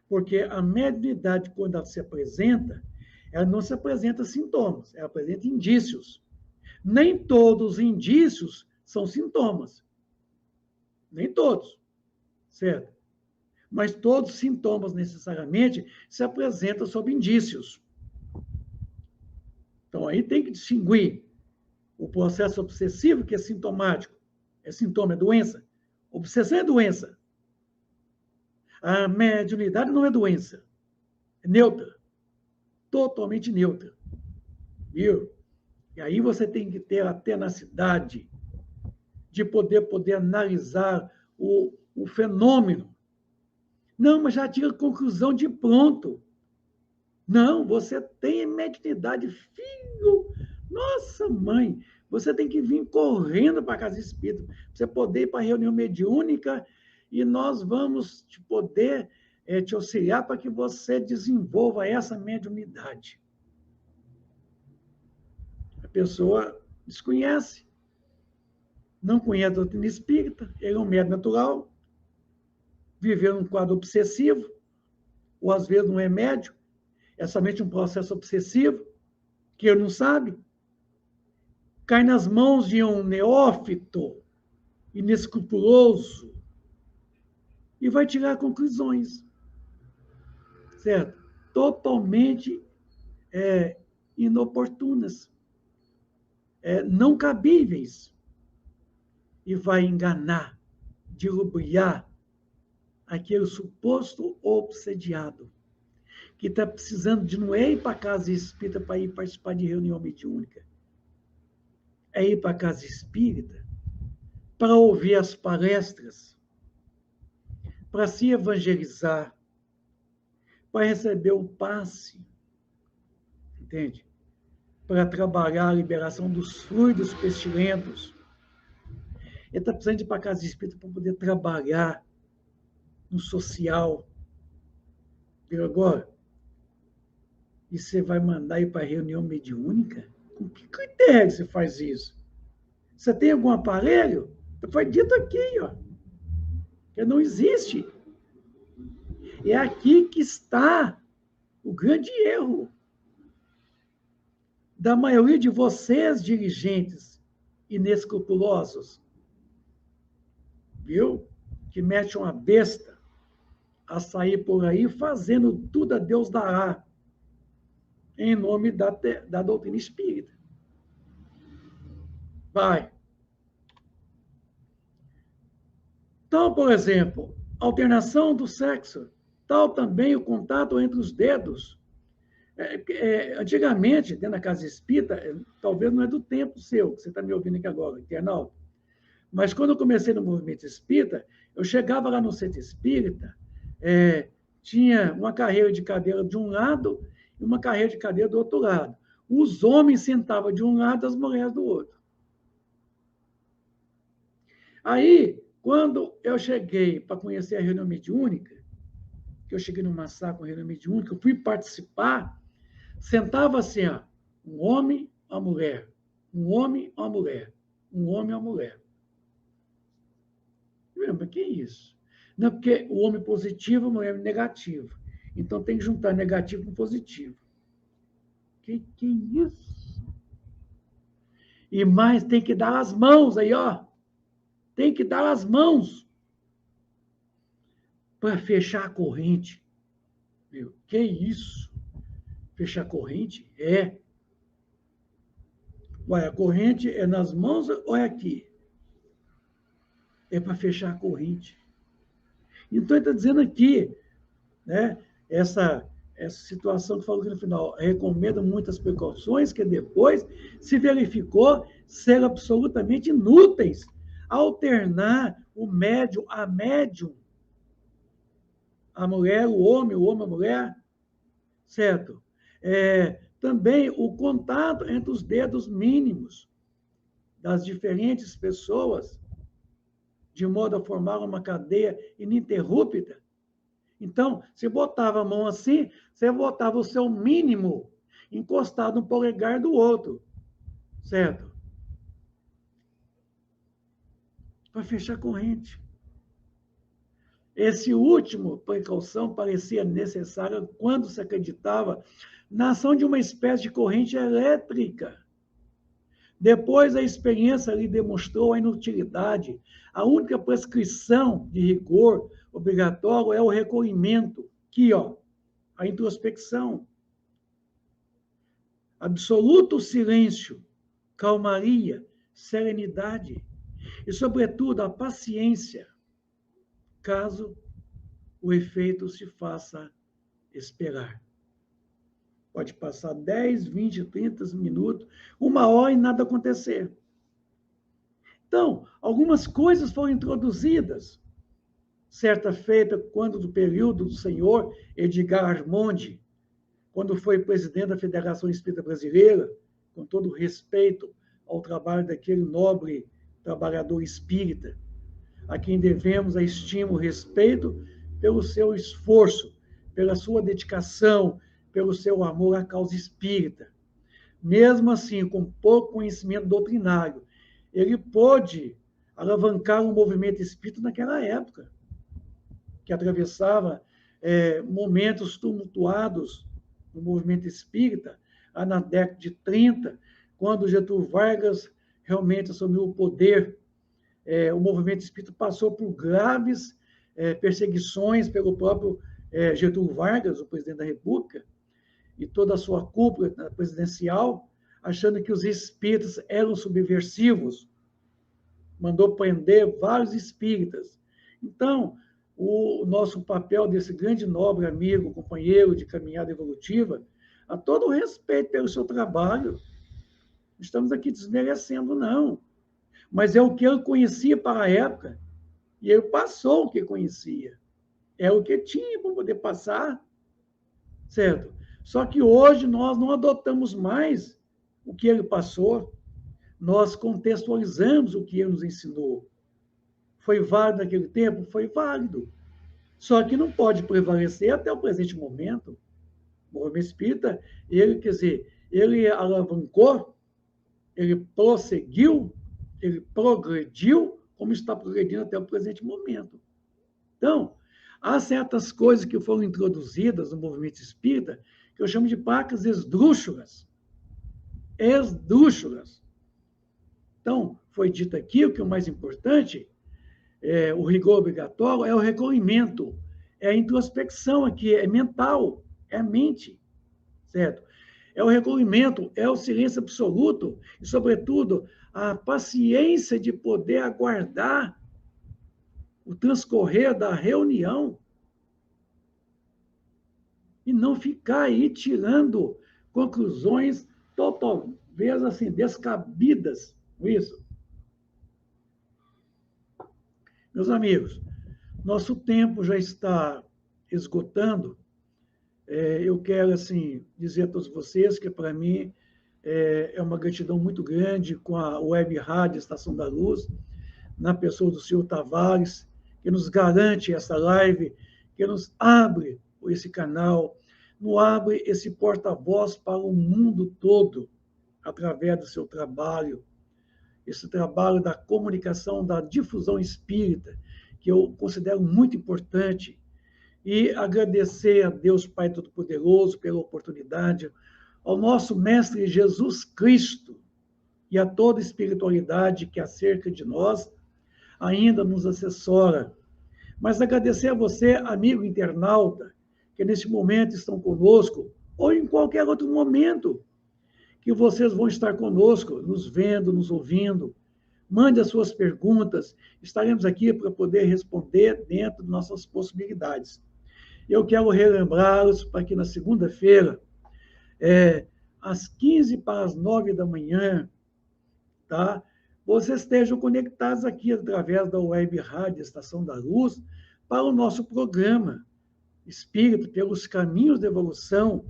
Porque a mediunidade, quando ela se apresenta, ela não se apresenta sintomas, ela apresenta indícios. Nem todos os indícios são sintomas. Nem todos, certo? Mas todos os sintomas, necessariamente, se apresentam sob indícios. Então, aí tem que distinguir o processo obsessivo, que é sintomático. É sintoma, é doença. Obsessão é doença. A mediunidade não é doença. É neutra. Totalmente neutra. Viu? E aí você tem que ter a tenacidade de poder analisar o fenômeno. Não, mas já tira conclusão de pronto. Não, você tem mediunidade, filho. Nossa, mãe, você tem que vir correndo para a casa espírita, para você poder ir para a reunião mediúnica e nós vamos poder te auxiliar para que você desenvolva essa mediunidade. A pessoa desconhece, não conhece a doutrina espírita, ele é um médium natural, viveu num quadro obsessivo, ou às vezes não é médium, é somente um processo obsessivo, que ele não sabe, cai nas mãos de um neófito, inescrupuloso, e vai tirar conclusões, certo? Totalmente inoportunas, não cabíveis, e vai enganar, dilubuiar aquele suposto obsediado, que está precisando de não ir para a casa espírita para ir participar de reunião mediúnica, é ir para a casa espírita para ouvir as palestras, para se evangelizar, para receber um passe, entende? Para trabalhar a liberação dos fluidos pestilentos. Ele está precisando de ir para a casa espírita para poder trabalhar no social. Viu agora? E você vai mandar ir para a reunião mediúnica? Com que critério você faz isso? Você tem algum aparelho? Foi dito aqui, ó, que não existe. É aqui que está o grande erro da maioria de vocês, dirigentes inescrupulosos, viu? Que metem uma besta a sair por aí fazendo tudo a Deus dará, em nome da doutrina espírita. Vai. Tal, por exemplo, alternação do sexo, tal também o contato entre os dedos. Antigamente, dentro da casa espírita, talvez não é do tempo seu, que você está me ouvindo aqui agora, internauta, mas quando eu comecei no movimento espírita, eu chegava lá no centro espírita, tinha uma carreira de cadeira de um lado e uma carreira de cadeira do outro lado. Os homens sentavam de um lado, as mulheres do outro. Aí, quando eu cheguei para conhecer a reunião mediúnica, que eu cheguei numa sala com a reunião mediúnica, eu fui participar, sentava assim, ó, um homem, uma mulher, um homem, uma mulher, um homem, uma mulher. Mas que é isso? Não, porque o homem positivo, a mulher negativo. Então tem que juntar negativo com positivo. Que é isso? E mais tem que dar as mãos aí, ó. Tem que dar as mãos. para fechar a corrente. Meu, que isso? Fechar a corrente? É. Ué, a corrente é nas mãos ou é aqui? É para fechar a corrente. Então, ele está dizendo aqui, né, essa situação que falou aqui no final, recomenda muitas precauções que depois se verificou ser absolutamente inúteis. Alternar o médium a médium, a mulher, o homem a mulher, certo? Também o contato entre os dedos mínimos das diferentes pessoas, de modo a formar uma cadeia ininterrupta. Então, você botava a mão assim, você botava o seu mínimo encostado no polegar do outro, certo? Para fechar a corrente. Esse último precaução parecia necessária quando se acreditava na ação de uma espécie de corrente elétrica. Depois, a experiência lhe demonstrou a inutilidade. A única prescrição de rigor obrigatório é o recolhimento. Aqui, ó, a introspecção. Absoluto silêncio, calmaria, serenidade e, sobretudo, a paciência, caso o efeito se faça esperar. Pode passar 10, 20, 30 minutos, 1 hora e nada acontecer. Então, algumas coisas foram introduzidas. Certa feita, quando do período do senhor Edgar Armond, quando foi presidente da Federação Espírita Brasileira, com todo respeito ao trabalho daquele nobre trabalhador espírita, a quem devemos a estima e o respeito pelo seu esforço, pela sua dedicação, pelo seu amor à causa espírita. Mesmo assim, com pouco conhecimento doutrinário, ele pôde alavancar o movimento espírita naquela época, que atravessava momentos tumultuados no movimento espírita, na década de 30, quando Getúlio Vargas realmente assumiu o poder. O movimento espírita passou por graves perseguições pelo próprio Getúlio Vargas, o presidente da República, e toda a sua cúpula presidencial, achando que os espíritas eram subversivos. Mandou prender vários espíritas. Então, o nosso papel desse grande nobre amigo, companheiro de caminhada evolutiva, a todo respeito pelo seu trabalho, não estamos aqui desmerecendo, não. Mas é o que ele conhecia para a época, e ele passou o que conhecia. É o que tinha para poder passar, certo? Só que hoje nós não adotamos mais o que ele passou, nós contextualizamos o que ele nos ensinou. Foi válido naquele tempo? Foi válido. Só que não pode prevalecer até o presente momento. O movimento espírita, ele alavancou, ele prosseguiu, ele progrediu, como está progredindo até o presente momento. Então, há certas coisas que foram introduzidas no movimento espírita que eu chamo de placas esdrúxulas. Esdrúxulas. Então, foi dito aqui o que é o mais importante, o rigor obrigatório é o recolhimento, é a introspecção aqui, é mental, é a mente, certo? É o recolhimento, é o silêncio absoluto e, sobretudo, a paciência de poder aguardar o transcorrer da reunião e não ficar aí tirando conclusões talvez assim, descabidas com isso. Meus amigos, nosso tempo já está esgotando. Eu quero, assim, dizer a todos vocês que, para mim, é uma gratidão muito grande com a Web Rádio Estação da Luz, na pessoa do senhor Tavares, que nos garante essa live, que nos abre esse canal, nos abre esse porta-voz para o mundo todo, através do seu trabalho, esse trabalho da comunicação, da difusão espírita, que eu considero muito importante, e agradecer a Deus Pai Todo-Poderoso pela oportunidade, ao nosso Mestre Jesus Cristo e a toda a espiritualidade que acerca de nós ainda nos assessora, Mas agradecer a você, amigo internauta, que neste momento estão conosco, ou em qualquer outro momento que vocês vão estar conosco, nos vendo, nos ouvindo. Mande as suas perguntas, estaremos aqui para poder responder dentro de nossas possibilidades. Eu quero relembrá-los para que na segunda-feira, às 15 para as 9 da manhã, tá? Vocês estejam conectados aqui através da web rádio Estação da Luz para o nosso programa Espírito pelos Caminhos da Evolução,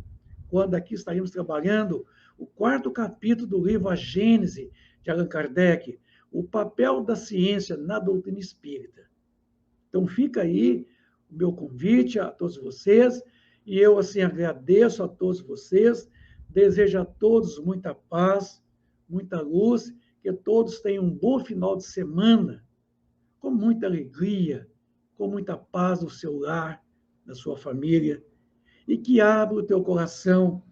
quando aqui estaremos trabalhando o quarto capítulo do livro A Gênese, de Allan Kardec, o papel da ciência na doutrina espírita. Então, fica aí o meu convite a todos vocês, e eu, assim, agradeço a todos vocês, desejo a todos muita paz, muita luz, que todos tenham um bom final de semana, com muita alegria, com muita paz no seu lar, na sua família, e que abra o teu coração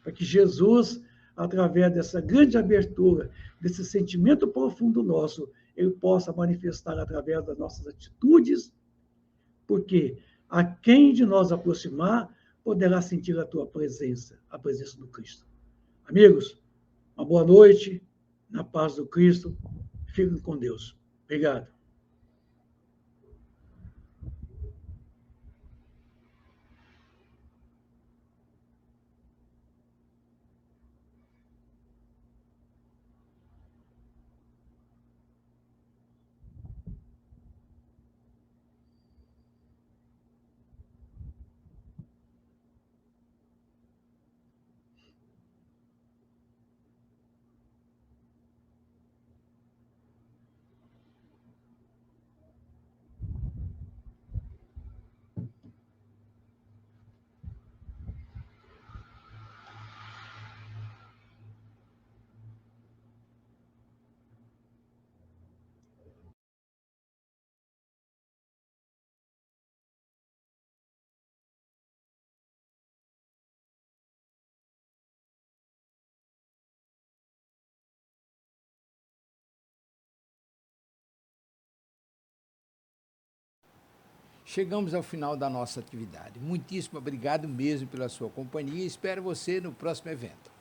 para que Jesus, através dessa grande abertura, desse sentimento profundo nosso, ele possa manifestar através das nossas atitudes, porque a quem de nós aproximar poderá sentir a tua presença, a presença do Cristo. Amigos, uma boa noite, na paz do Cristo, fiquem com Deus. Obrigado. Chegamos ao final da nossa atividade. Muitíssimo obrigado mesmo pela sua companhia e espero você no próximo evento.